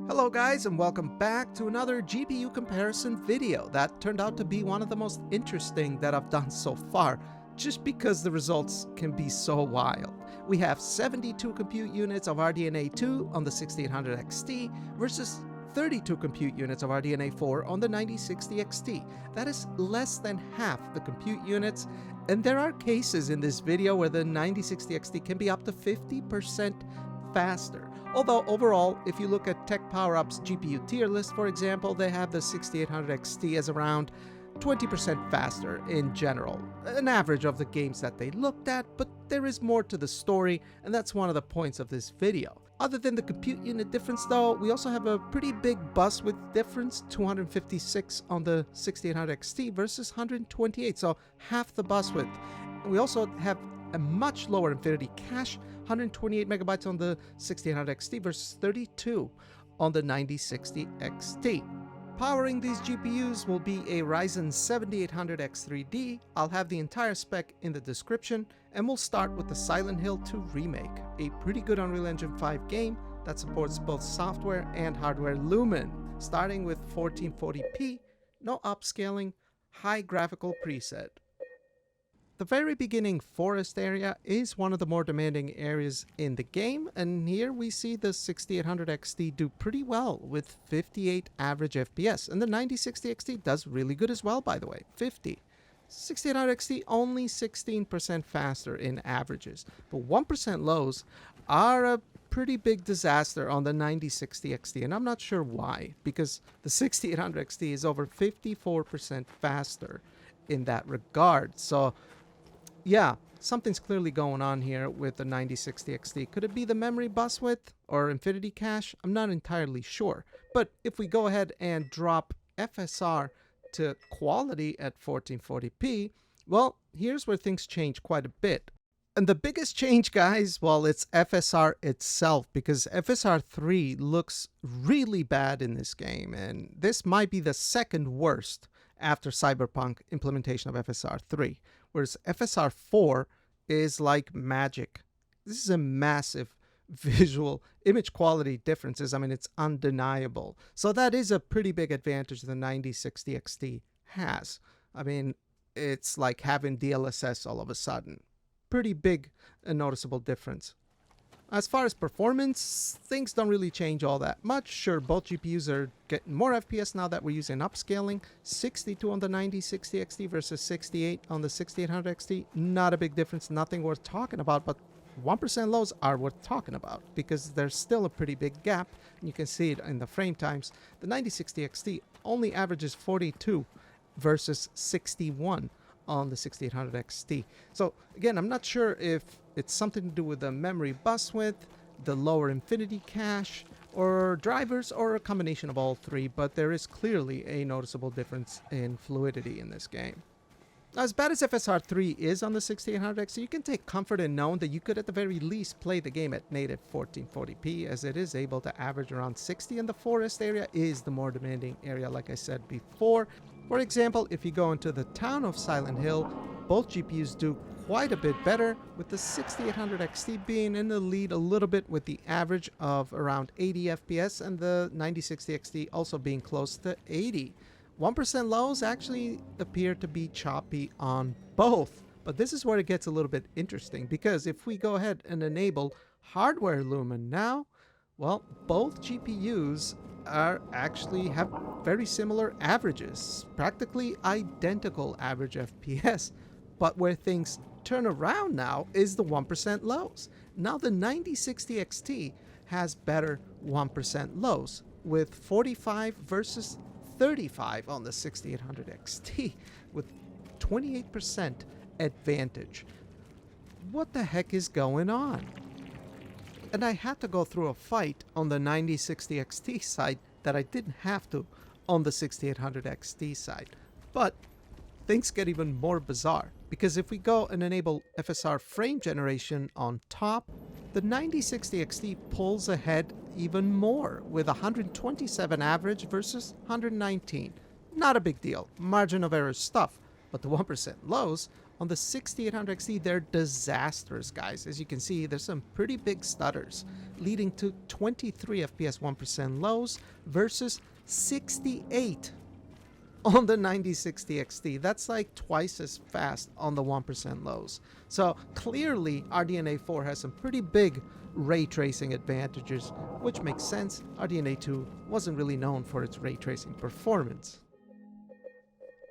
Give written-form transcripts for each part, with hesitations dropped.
Hello guys, and welcome back to another GPU comparison video that turned out to be one of the most interesting that I've done so far, just because the results can be so wild. We have 72 compute units of RDNA 2 on the 6800 XT versus 32 compute units of RDNA 4 on the 9060 XT. That is less than half the compute units, and there are cases in this video where the 9060 XT can be up to 50% faster. Although overall, if you look at Tech PowerUp's GPU tier list, for example, they have the 6800 XT as around 20% faster in general, an average of the games that they looked at, but there is more to the story, and that's one of the points of this video. Other than the compute unit difference though, we also have a pretty big bus width difference, 256 on the 6800 XT versus 128, so half the bus width. And we also have a much lower infinity cache, 128 megabytes on the 6800 XT versus 32 on the 9060 XT. Powering these GPUs will be a Ryzen 7800X3D. I'll have the entire spec in the description, and we'll start with the Silent Hill 2 remake, a pretty good Unreal Engine 5 game that supports both software and hardware Lumen, starting with 1440p, no upscaling, high graphical preset. The very beginning forest area is one of the more demanding areas in the game, and here we see the 6800 XT do pretty well with 58 average FPS, and the 9060 XT does really good as well, by the way, 50. 6800 XT only 16% faster in averages, but 1% lows are a pretty big disaster on the 9060 XT, and I'm not sure why, because the 6800 XT is over 54% faster in that regard. So yeah, something's clearly going on here with the 9060 XT. Could it be the memory bus width or infinity cache? I'm not entirely sure. But if we go ahead and drop FSR to quality at 1440p, well, here's where things change quite a bit. And the biggest change, guys, well, it's FSR itself, because FSR 3 looks really bad in this game, and this might be the second worst after Cyberpunk implementation of FSR 3. Whereas FSR 4 is like magic. This is a massive visual image quality differences. I mean, it's undeniable. So that is a pretty big advantage the 9060 XT has. I mean, it's like having DLSS all of a sudden. Pretty big and noticeable difference. As far as performance, things don't really change all that much. Sure, both GPUs are getting more FPS now that we're using upscaling. 62 on the 9060 XT versus 68 on the 6800 XT. Not a big difference, nothing worth talking about, but 1% lows are worth talking about because there's still a pretty big gap. And you can see it in the frame times. The 9060 XT only averages 42 versus 61 on the 6800 XT. So again, I'm not sure if it's something to do with the memory bus width, the lower infinity cache, or drivers, or a combination of all three, but there is clearly a noticeable difference in fluidity in this game. Now, as bad as FSR 3 is on the 6800 XT, you can take comfort in knowing that you could at the very least play the game at native 1440p, as it is able to average around 60, and the forest area is the more demanding area, like I said before. For example, if you go into the town of Silent Hill, both GPUs do quite a bit better, with the 6800 XT being in the lead a little bit with the average of around 80 FPS, and the 9060 XT also being close to 80. 1% lows actually appear to be choppy on both, but this is where it gets a little bit interesting, because if we go ahead and enable hardware Lumen now, well, both GPUs actually have very similar averages, practically identical average FPS. But where things turn around now is the 1% lows. Now the 9060 XT has better 1% lows, with 45 versus 35 on the 6800 XT, with 28% advantage. What the heck is going on? And I had to go through a fight on the 9060 XT side that I didn't have to on the 6800 XT side. But things get even more bizarre, because if we go and enable FSR frame generation on top, the 9060 XT pulls ahead even more with 127 average versus 119. Not a big deal, margin of error stuff, but the 1% lows On the 6800 XT, they're disastrous, guys. As you can see, there's some pretty big stutters, leading to 23 FPS 1% lows versus 68 on the 9060 XT. That's like twice as fast on the 1% lows. So clearly, RDNA 4 has some pretty big ray tracing advantages, which makes sense. RDNA 2 wasn't really known for its ray tracing performance.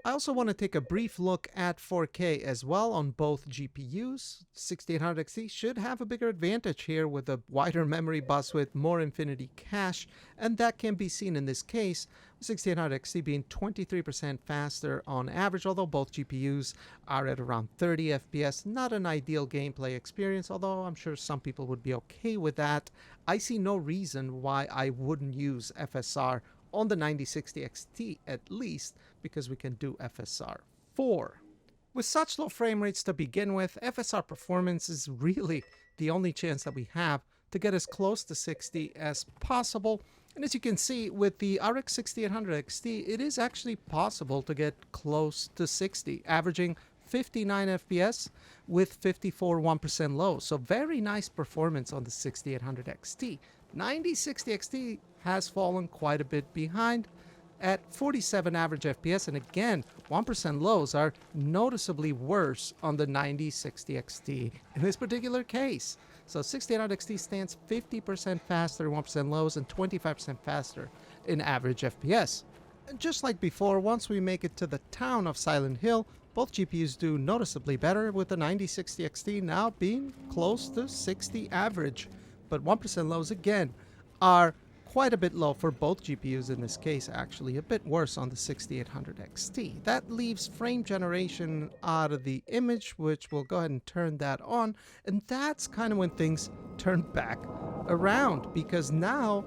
I also want to take a brief look at 4K as well on both GPUs. 6800 XT should have a bigger advantage here with a wider memory bus with more infinity cache, and that can be seen in this case, 6800 XT being 23% faster on average, although both GPUs are at around 30 FPS. Not an ideal gameplay experience, although I'm sure some people would be okay with that. I see no reason why I wouldn't use FSR on the 9060 XT at least, because we can do FSR 4. With such low frame rates to begin with, FSR performance is really the only chance that we have to get as close to 60 as possible. And as you can see with the RX 6800 XT, it is actually possible to get close to 60, averaging 59 FPS with 54 1% low. So very nice performance on the 6800 XT. 9060 XT has fallen quite a bit behind at 47 average FPS, and again, 1% lows are noticeably worse on the 9060 XT in this particular case. So 6800 XT stands 50% faster, 1% lows, and 25% faster in average FPS. And just like before, once we make it to the town of Silent Hill, both GPUs do noticeably better, with the 9060 XT now being close to 60 average. But 1% lows again are quite a bit low for both GPUs in this case, actually a bit worse on the 6800 XT. That leaves frame generation out of the image, which we'll go ahead and turn that on, and that's kind of when things turn back around, because now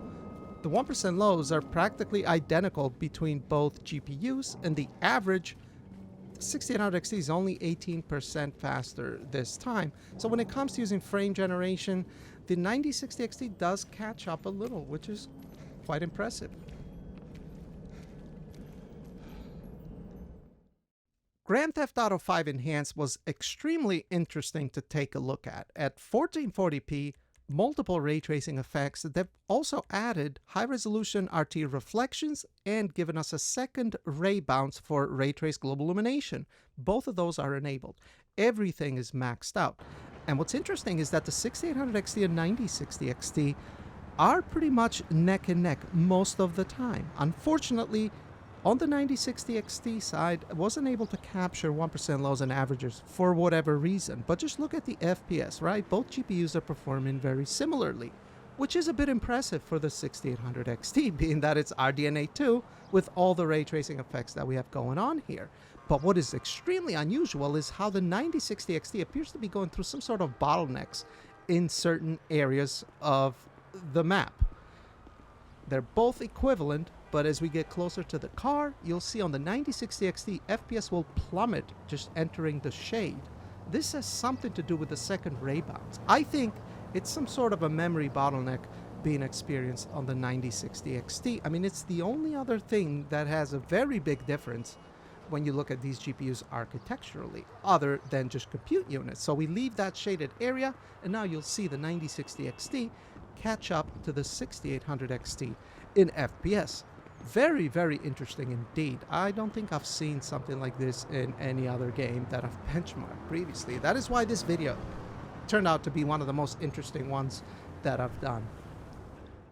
the 1% lows are practically identical between both GPUs, and the average 6800 XT is only 18% faster this time. So when it comes to using frame generation, the 9060 XT does catch up a little, which is quite impressive. Grand Theft Auto 5 Enhanced was extremely interesting to take a look at. At 1440p, multiple ray tracing effects, they've also added high-resolution RT reflections and given us a second ray bounce for ray trace global illumination. Both of those are enabled. Everything is maxed out. And what's interesting is that the 6800 XT and 9060 XT are pretty much neck and neck most of the time. Unfortunately, on the 9060 XT side, I wasn't able to capture 1% lows and averages for whatever reason. But just look at the FPS, right? Both GPUs are performing very similarly, which is a bit impressive for the 6800 XT, being that it's RDNA 2 with all the ray tracing effects that we have going on here. But what is extremely unusual is how the 9060 XT appears to be going through some sort of bottlenecks in certain areas of the map. They're both equivalent, but as we get closer to the car, you'll see on the 9060 XT, FPS will plummet just entering the shade. This has something to do with the second ray bounce. I think it's some sort of a memory bottleneck being experienced on the 9060 XT. I mean, it's the only other thing that has a very big difference when you look at these GPUs architecturally, other than just compute units. So we leave that shaded area, and now you'll see the 9060 XT catch up to the 6800 XT in FPS. Very, very interesting indeed. I don't think I've seen something like this in any other game that I've benchmarked previously. That is why this video turned out to be one of the most interesting ones that I've done.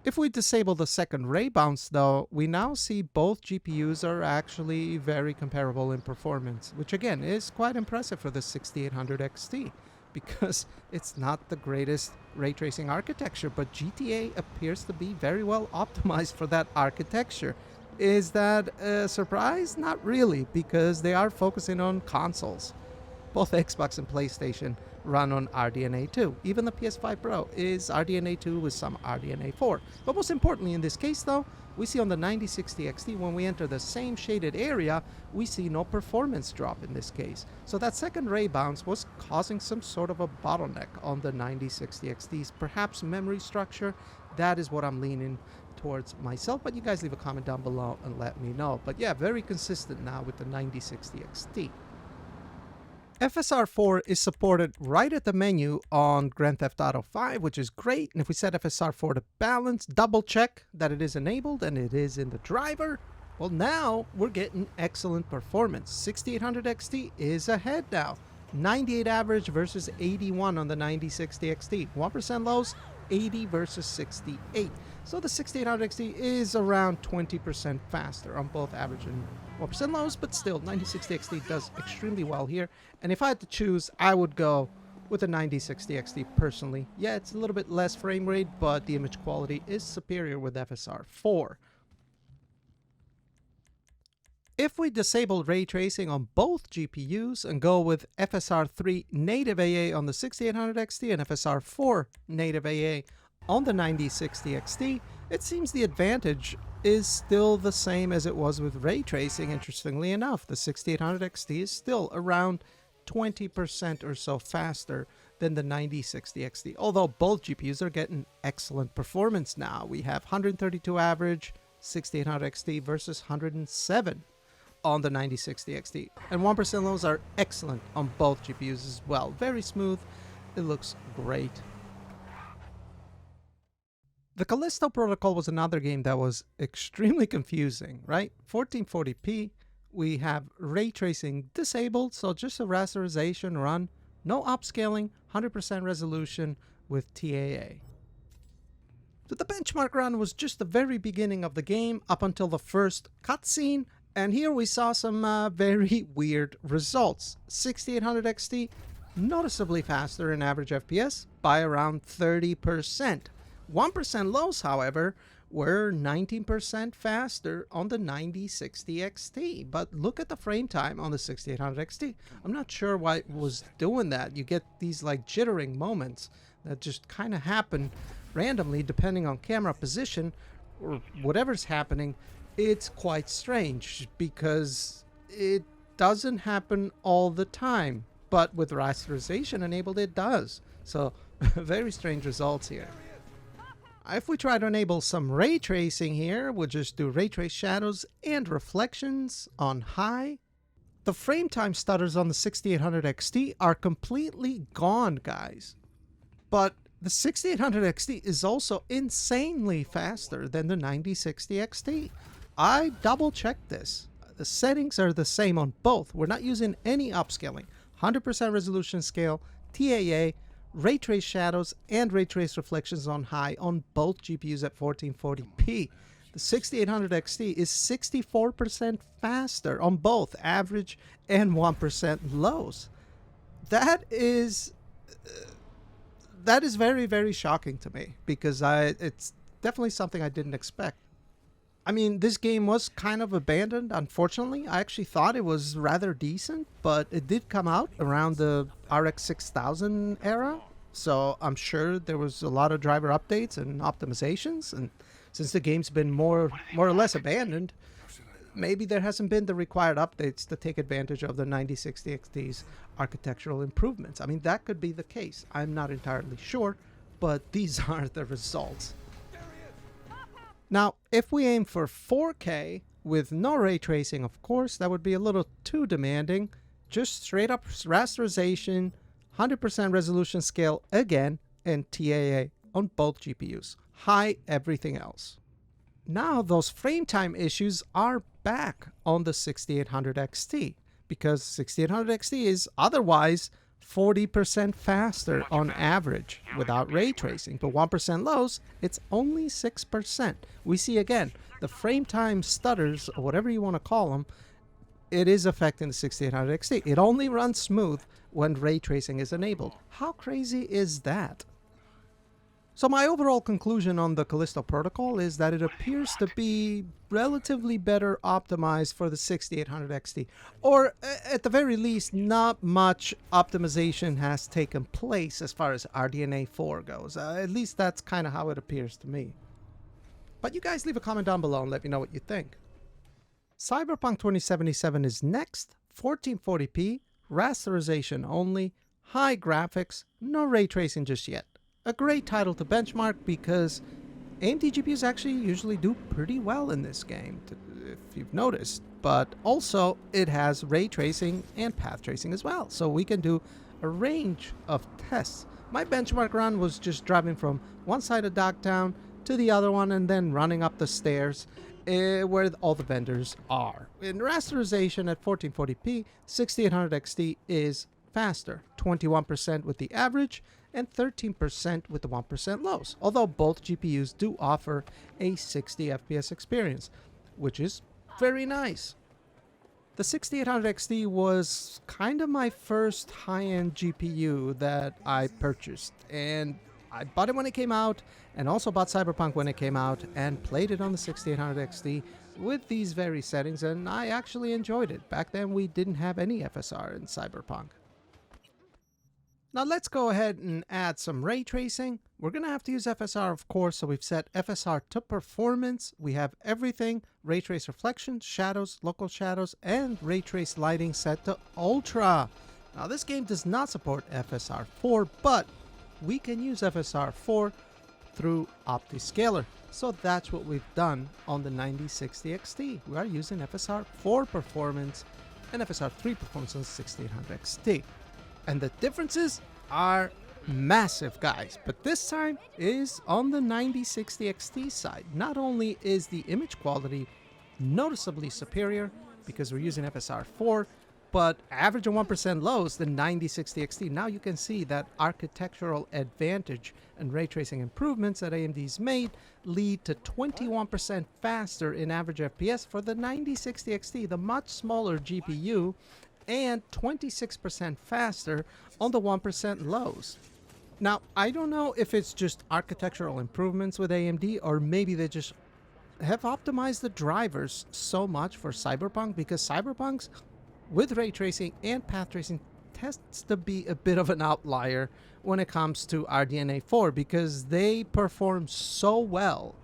If we disable the second ray bounce though, we now see both GPUs are actually very comparable in performance, which again is quite impressive for the 6800 XT, because it's not the greatest ray tracing architecture, but GTA appears to be very well optimized for that architecture. Is that a surprise? Not really, because they are focusing on consoles. Both Xbox and PlayStation run on RDNA 2. Even the PS5 Pro is RDNA 2 with some RDNA 4. But most importantly in this case though, we see on the 9060 XT, when we enter the same shaded area, we see no performance drop in this case. So that second ray bounce was causing some sort of a bottleneck on the 9060 XT's perhaps memory structure. That is what I'm leaning towards myself, but you guys leave a comment down below and let me know. But yeah, very consistent now with the 9060 XT. FSR 4 is supported right at the menu on Grand Theft Auto 5, which is great. And if we set FSR 4 to balance, double check that it is enabled and it is in the driver, well, now we're getting excellent performance. 6800 XT is ahead now. 98 average versus 81 on the 9060 XT. 1% lows, 80 versus 68. So the 6800 XT is around 20% faster on both average and 1% lows, but still 9060 XT does extremely well here. And if I had to choose, I would go with the 9060 XT personally. Yeah, it's a little bit less frame rate, but the image quality is superior with FSR 4. If we disable ray tracing on both GPUs and go with FSR 3 native AA on the 6800 XT and FSR 4 native AA on the 9060 XT, it seems the advantage is still the same as it was with ray tracing. Interestingly enough, the 6800 XT is still around 20% or so faster than the 9060 XT, although both GPUs are getting excellent performance now. We have 132 average 6800 XT versus 107 on the 9060 XT, and 1% lows are excellent on both GPUs as well. Very smooth. It looks great. The Callisto Protocol was another game that was extremely confusing, right? 1440p, we have ray tracing disabled, so just a rasterization run, no upscaling, 100% resolution with TAA. So the benchmark run was just the very beginning of the game up until the first cutscene, and here we saw some very weird results. 6800 XT noticeably faster in average FPS by around 30%. 1% lows, however, were 19% faster on the 9060 XT. But look at the frame time on the 6800 XT. I'm not sure why it was doing that. You get these like jittering moments that just kind of happen randomly depending on camera position or whatever's happening. It's quite strange because it doesn't happen all the time, but with rasterization enabled it does. So very strange results here. If we try to enable some ray tracing here, we'll just do ray trace shadows and reflections on high. The frame time stutters on the 6800 XT are completely gone, guys. But the 6800 XT is also insanely faster than the 9060 XT. I double checked this. The settings are the same on both. We're not using any upscaling. 100% resolution scale, TAA, ray trace shadows, and ray trace reflections on high on both GPUs at 1440p. The 6800 XT is 64% faster on both average and 1% lows. That is very, very shocking to me because it's definitely something I didn't expect. I mean, this game was kind of abandoned, unfortunately. I actually thought it was rather decent, but it did come out around the RX 6000 era, so I'm sure there was a lot of driver updates and optimizations, and since the game's been more or less abandoned, maybe there hasn't been the required updates to take advantage of the 9060 XT's architectural improvements. I mean, that could be the case. I'm not entirely sure, but these are the results. Now, if we aim for 4K with no ray tracing, of course, that would be a little too demanding. Just straight up rasterization, 100% resolution scale again, and TAA on both GPUs. High everything else. Now, those frame time issues are back on the 6800 XT because 6800 XT is otherwise 40% faster on average without ray tracing, but 1% lows, it's only 6%. We see again, the frame time stutters, or whatever you want to call them, it is affecting the 6800 XT. It only runs smooth when ray tracing is enabled. How crazy is that? So my overall conclusion on the Callisto Protocol is that it appears to be relatively better optimized for the 6800 XT, or at the very least, not much optimization has taken place as far as RDNA 4 goes. At least that's kind of how it appears to me. But you guys leave a comment down below and let me know what you think. Cyberpunk 2077 is next, 1440p, rasterization only, high graphics, no ray tracing just yet. A great title to benchmark because AMD GPUs actually usually do pretty well in this game, if you've noticed, but also it has ray tracing and path tracing as well, so we can do a range of tests. My benchmark run was just driving from one side of Dogtown to the other one and then running up the stairs where all the vendors are. In rasterization at 1440p, 6800 XT is faster, 21% with the average and 13% with the 1% lows, although both GPUs do offer a 60 FPS experience, which is very nice. The 6800 XT was kind of my first high-end GPU that I purchased, and I bought it when it came out, and also bought Cyberpunk when it came out, and played it on the 6800 XT with these very settings, and I actually enjoyed it. Back then we didn't have any FSR in Cyberpunk. Now let's go ahead and add some ray tracing. We're going to have to use FSR, of course, so we've set FSR to performance. We have everything, ray trace reflections, shadows, local shadows, and ray trace lighting set to ultra. Now this game does not support FSR 4, but we can use FSR 4 through OptiScaler. So that's what we've done on the 9060 XT. We are using FSR 4 performance and FSR 3 performance on the 6800 XT. And the differences are massive, guys, but this time is on the 9060 XT side. Not only is the image quality noticeably superior because we're using FSR 4, but average and 1% lows, the 9060 XT. Now you can see that architectural advantage and ray tracing improvements that AMD's made lead to 21% faster in average FPS for the 9060 XT, the much smaller GPU, and 26% faster on the 1% lows. Now, I don't know if it's just architectural improvements with AMD, or maybe they just have optimized the drivers so much for Cyberpunk, because Cyberpunk's with ray tracing and path tracing tends to be a bit of an outlier when it comes to RDNA 4, because they perform so well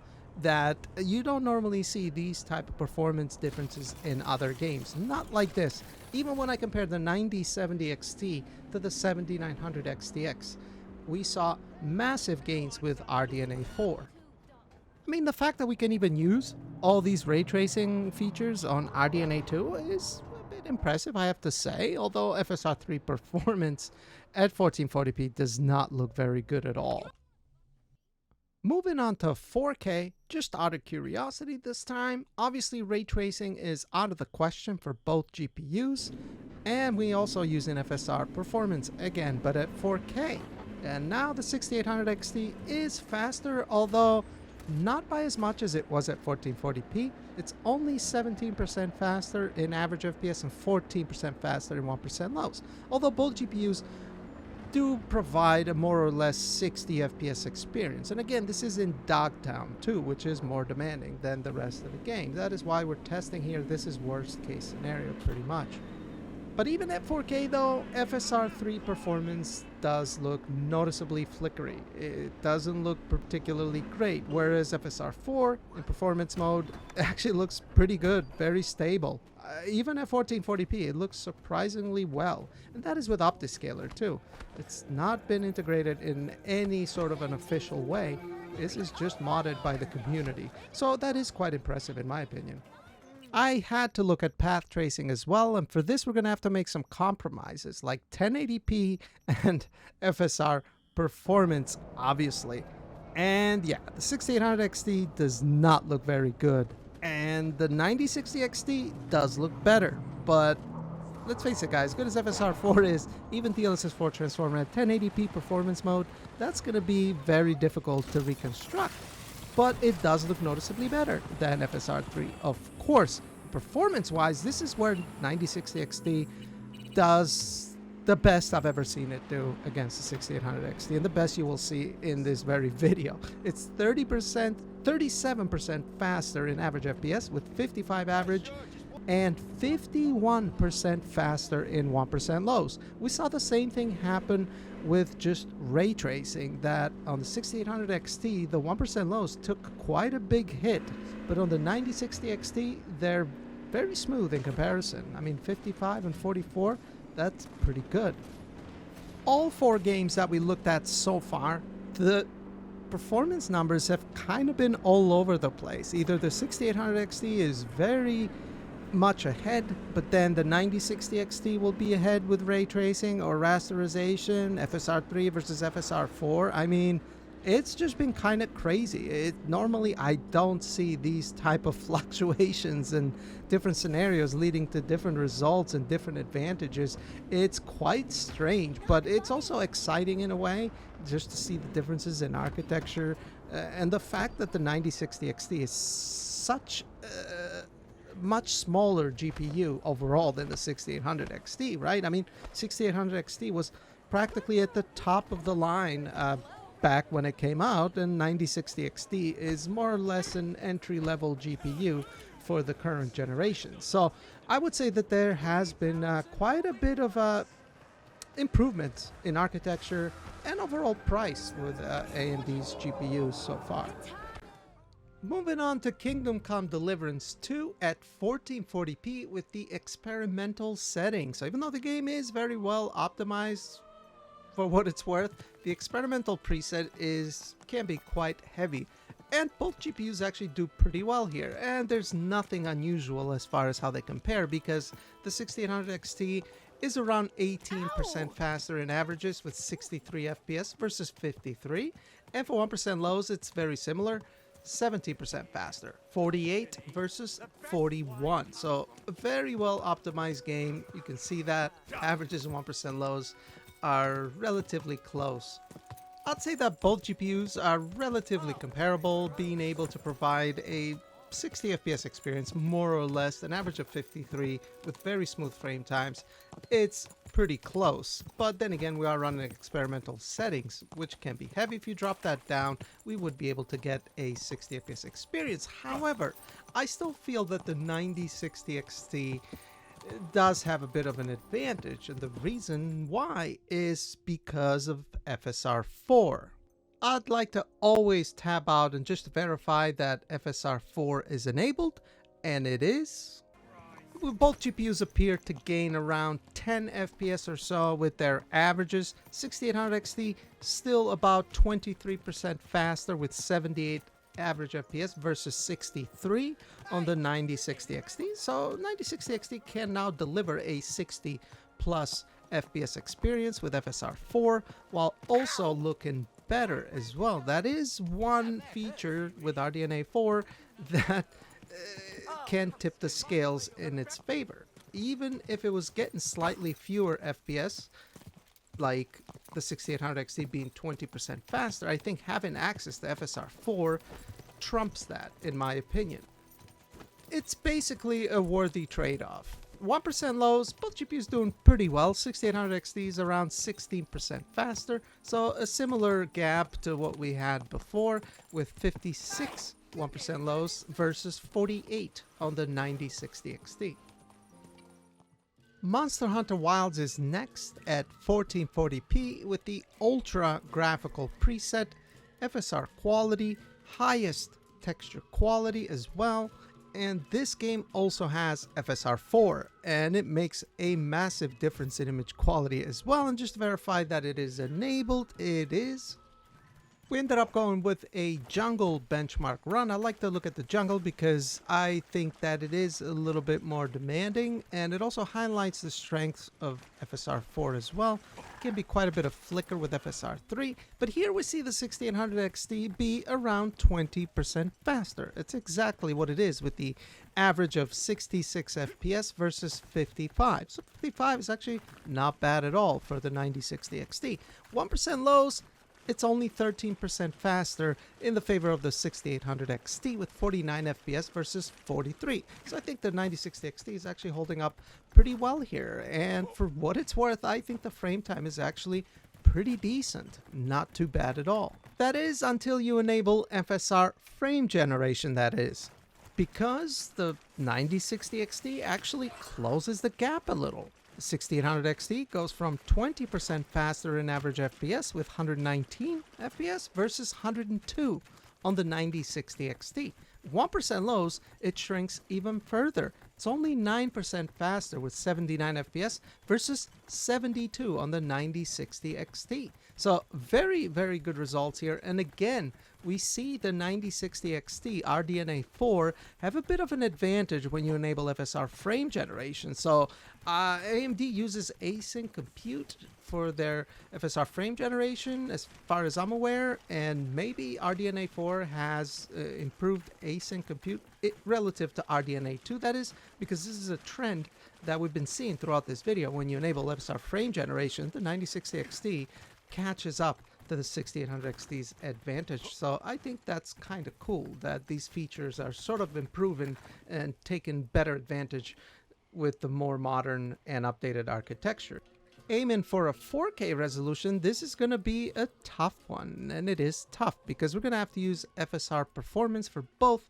that you don't normally see these type of performance differences in other games. Not like this. Even when I compare the 9070 XT to the 7900 XTX, we saw massive gains with RDNA 4. I mean, the fact that we can even use all these ray tracing features on RDNA 2 is a bit impressive, I have to say, although FSR 3 performance at 1440p does not look very good at all. Moving on to 4K, just out of curiosity this time, obviously ray tracing is out of the question for both GPUs, and we also use an FSR performance again, but at 4K. And now the 6800 XT is faster, although not by as much as it was at 1440p. It's only 17% faster in average FPS and 14% faster in 1% lows, although both GPUs do provide a more or less 60 FPS experience. And again, this is in Dogtown too, which is more demanding than the rest of the game. That is why we're testing here. This is worst case scenario pretty much. But even at 4K though, FSR 3 performance does look noticeably flickery. It doesn't look particularly great, whereas FSR 4 in performance mode actually looks pretty good, very stable. Even at 1440p, it looks surprisingly well. And that is with OptiScaler too. It's not been integrated in any sort of an official way. This is just modded by the community. So that is quite impressive in my opinion. I had to look at path tracing as well, and for this we're going to have to make some compromises like 1080p and FSR performance, obviously. And yeah, the 6800 XT does not look very good, and the 9060 XT does look better, but let's face it guys, good as FSR 4 is, even DLSS 4 Transformer at 1080p performance mode, that's going to be very difficult to reconstruct. But it does look noticeably better than FSR 3. Of course, performance-wise, this is where 9060 XT does the best I've ever seen it do against the 6800 XT, and the best you will see in this very video. It's 37% faster in average FPS with 55 average, and 51% faster in 1% lows. We saw the same thing happen with just ray tracing, that on the 6800 XT, the 1% lows took quite a big hit, but on the 9060 XT, they're very smooth in comparison. I mean, 55 and 44, that's pretty good. All four games that we looked at so far, the performance numbers have kind of been all over the place. Either the 6800 XT is very much ahead, but then the 9060 XT will be ahead with ray tracing or rasterization, FSR 3 versus FSR 4. I mean, it's just been kind of crazy. Normally I don't see these type of fluctuations and different scenarios leading to different results and different advantages. It's quite strange, but it's also exciting in a way just to see the differences in architecture and the fact that the 9060 XT is such much smaller GPU overall than the 6800 XT, right? I mean, 6800 XT was practically at the top of the line back when it came out, and 9060 XT is more or less an entry-level GPU for the current generation. So I would say that there has been quite a bit of improvements in architecture and overall price with AMD's GPUs so far. Moving on to Kingdom Come Deliverance 2 at 1440p with the experimental settings. So even though the game is very well optimized for what it's worth, the experimental preset can be quite heavy. And both GPUs actually do pretty well here. And there's nothing unusual as far as how they compare, because the 6800 XT is around 18% faster in averages with 63 FPS versus 53. And for 1% lows, it's very similar. 17% faster, 48 versus 41. So a very well optimized game. You can see that averages and 1% lows are relatively close. I'd say that both GPUs are relatively comparable, being able to provide a 60 FPS experience, more or less, an average of 53 with very smooth frame times. It's pretty close, but then again, we are running experimental settings, which can be heavy. If you drop that down, we would be able to get a 60 FPS experience. However, I still feel that the 9060 XT does have a bit of an advantage, and the reason why is because of FSR 4. I'd like to always tab out and just verify that FSR 4 is enabled, and it is. Both GPUs appear to gain around 10 FPS or so with their averages. 6800 XT still about 23% faster with 78 average FPS versus 63 on the 9060 XT. So 9060 XT can now deliver a 60 plus FPS experience with FSR 4 while also looking better as well. That is one feature with RDNA 4 that can tip the scales in its favor. Even if it was getting slightly fewer FPS, like the 6800 XT being 20% faster, I think having access to FSR 4 trumps that, in my opinion. It's basically a worthy trade-off. 1% lows, both GPUs doing pretty well. 6800 XT is around 16% faster, so a similar gap to what we had before with 56 1% lows versus 48 on the 9060 XT. Monster Hunter Wilds is next at 1440p with the ultra graphical preset, FSR quality, highest texture quality as well, and this game also has FSR 4, and it makes a massive difference in image quality as well. And just to verify that it is enabled, it is. We ended up going with a jungle benchmark run. I like to look at the jungle because I think that it is a little bit more demanding, and it also highlights the strengths of FSR 4 as well. It can be quite a bit of flicker with FSR 3, but here we see the 6800 XT be around 20% faster. It's exactly what it is with the average of 66 FPS versus 55. So 55 is actually not bad at all for the 9060 XT. 1% lows, it's only 13% faster in the favor of the 6800 XT with 49 FPS versus 43. So I think the 9060 XT is actually holding up pretty well here. And for what it's worth, I think the frame time is actually pretty decent. Not too bad at all. That is until you enable FSR frame generation, that is. Because the 9060 XT actually closes the gap a little. 6800 XT goes from 20% faster in average FPS with 119 FPS versus 102 on the 9060 XT. 1% lows, it shrinks even further. It's only 9% faster with 79 FPS versus 72 on the 9060 XT. So very, very good results here. And again, we see the 9060 XT RDNA 4 have a bit of an advantage when you enable FSR frame generation. So AMD uses async compute for their FSR frame generation, as far as I'm aware, and maybe RDNA 4 has improved async compute relative to RDNA 2, that is, because this is a trend that we've been seeing throughout this video. When you enable FSR frame generation, the 9060 XT catches up to the 6800 XT's advantage. So I think that's kind of cool that these features are sort of improving and taking better advantage with the more modern and updated architecture. Aiming for a 4K resolution, this is going to be a tough one, and it is tough because we're going to have to use FSR performance for both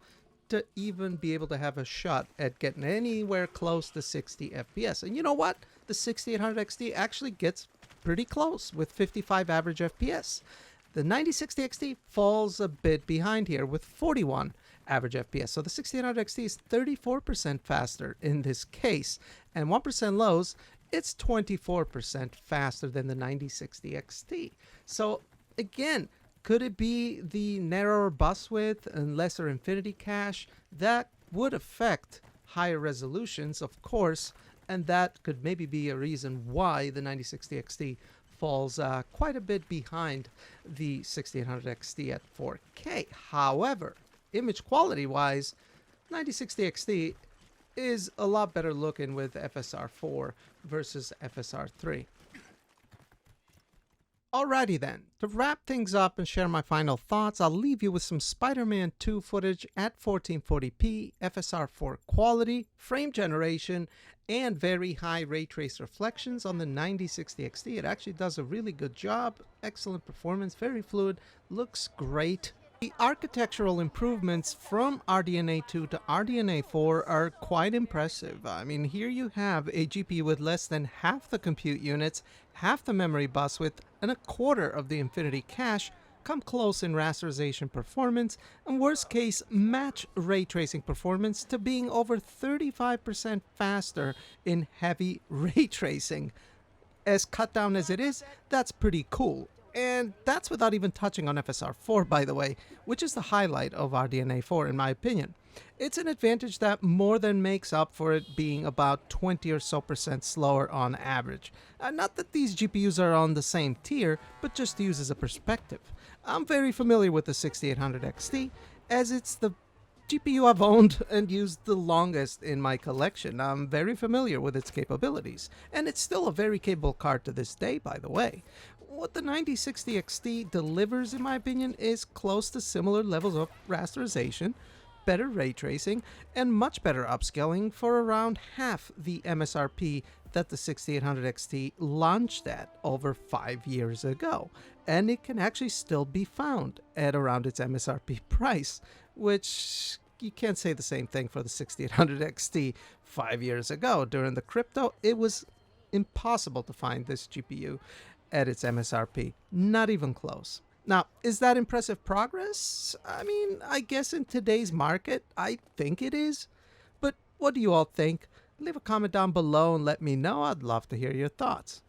to even be able to have a shot at getting anywhere close to 60 FPS. And you know what? The 6800 XT actually gets pretty close with 55 average FPS. The 9060 XT falls a bit behind here with 41 average FPS. So the 6800 XT is 34% faster in this case, and 1% lows, it's 24% faster than the 9060 XT. So again, could it be the narrower bus width and lesser infinity cache? That would affect higher resolutions, of course, and that could maybe be a reason why the 9060 XT falls quite a bit behind the 6800 XT at 4K. However, image quality wise, 9060 XT is a lot better looking with FSR 4 versus FSR 3. Alrighty then, to wrap things up and share my final thoughts, I'll leave you with some Spider-Man 2 footage at 1440p, FSR 4 quality, frame generation, and very high ray trace reflections on the 9060 XT. It actually does a really good job, excellent performance, very fluid, looks great. The architectural improvements from RDNA 2 to RDNA 4 are quite impressive. I mean, here you have a GPU with less than half the compute units, half the memory bus width, and a quarter of the infinity cache, come close in rasterization performance, and worst case, match ray tracing performance to being over 35% faster in heavy ray tracing. As cut down as it is, that's pretty cool. And that's without even touching on FSR 4, by the way, which is the highlight of RDNA 4 in my opinion. It's an advantage that more than makes up for it being about 20 or so % slower on average. Not that these GPUs are on the same tier, but just to use as a perspective. I'm very familiar with the 6800 XT, as it's the GPU I've owned and used the longest in my collection. I'm very familiar with its capabilities, and it's still a very capable card to this day, by the way. What the 9060 XT delivers, in my opinion, is close to similar levels of rasterization, better ray tracing, and much better upscaling for around half the MSRP that the 6800 XT launched at over 5 years ago. And it can actually still be found at around its MSRP price, which you can't say the same thing for the 6800 XT 5 years ago. During the crypto, it was impossible to find this GPU at its MSRP. Not even close. Now, is that impressive progress? I mean, I guess in today's market, I think it is. But what do you all think? Leave a comment down below and let me know. I'd love to hear your thoughts.